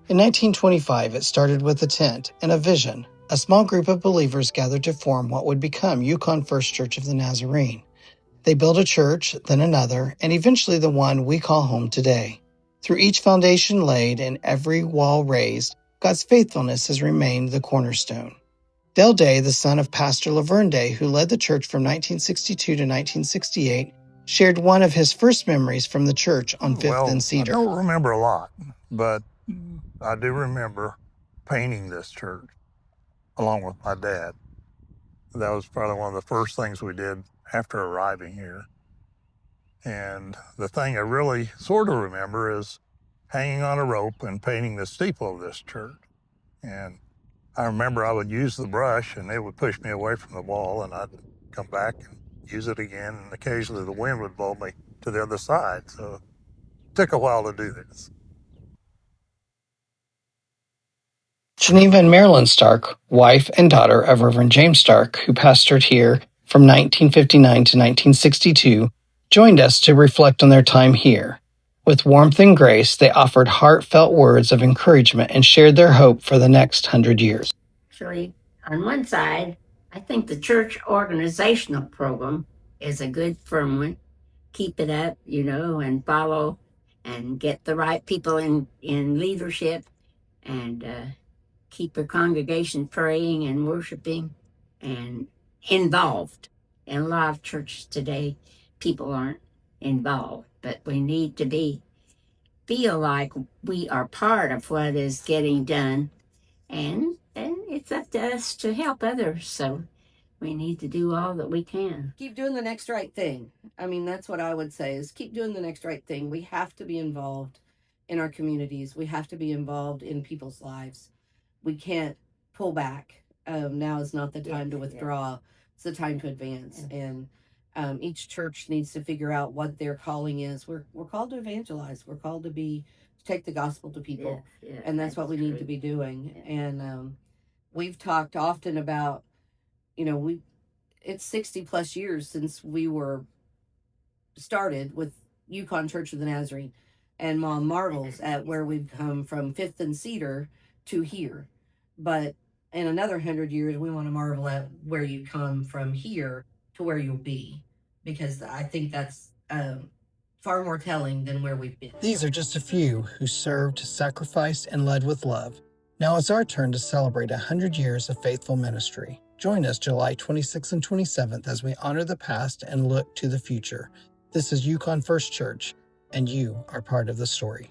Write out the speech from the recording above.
In 1925, it started with a tent and a vision. A small group of believers gathered to form what would become Yukon First Church of the Nazarene. They built a church, then another, and eventually the one we call home today. Through each foundation laid and every wall raised, God's faithfulness has remained the cornerstone. Dale Day, the son of Pastor Laverne Day, who led the church from 1962 to 1968, shared one of his first memories from the church on 5th and Cedar. I don't remember a lot, but I do remember painting this church along with my dad. That was probably one of the first things we did after arriving here. And the thing I really sort of remember is hanging on a rope and painting the steeple of this church. And I remember I would use the brush and it would push me away from the wall, and I'd come back and use it again, and occasionally the wind would blow me to the other side. So it took a while to do this. Geneva and Marilyn Stark, wife and daughter of Reverend James Stark, who pastored here from 1959 to 1962, joined us to reflect on their time here. With warmth and grace, they offered heartfelt words of encouragement and shared their hope for the next 100 years. Actually, on one side, I think the church organizational program is a good firm one. Keep it up, and follow and get the right people in leadership, and keep your congregation praying and worshiping and involved. In a lot of churches today, people aren't involved, but we need to feel like we are part of what is getting done, and it's up to us to help others. So we need to do all that we can. Keep doing the next right thing. I mean, that's what I would say, is keep doing the next right thing. We have to be involved in our communities. We have to be involved in people's lives. We can't pull back. Now is not the time to withdraw. Yes. It's the time to advance. Yes. And each church needs to figure out what their calling is. We're called to evangelize. We're called to take the gospel to people. Yes, and that's what we need to be doing. Yes. And we've talked often about, it's 60 plus years since we were started with Yukon Church of the Nazarene, and Mom marvels at where we've come from 5th and Cedar to here. But in another 100 years, we want to marvel at where you come from here to where you'll be, because I think that's far more telling than where we've been. These are just a few who served, sacrificed, and led with love. Now it's our turn to celebrate 100 years of faithful ministry. Join us July 26th and 27th as we honor the past and look to the future. This is Yukon First Church, and you are part of the story.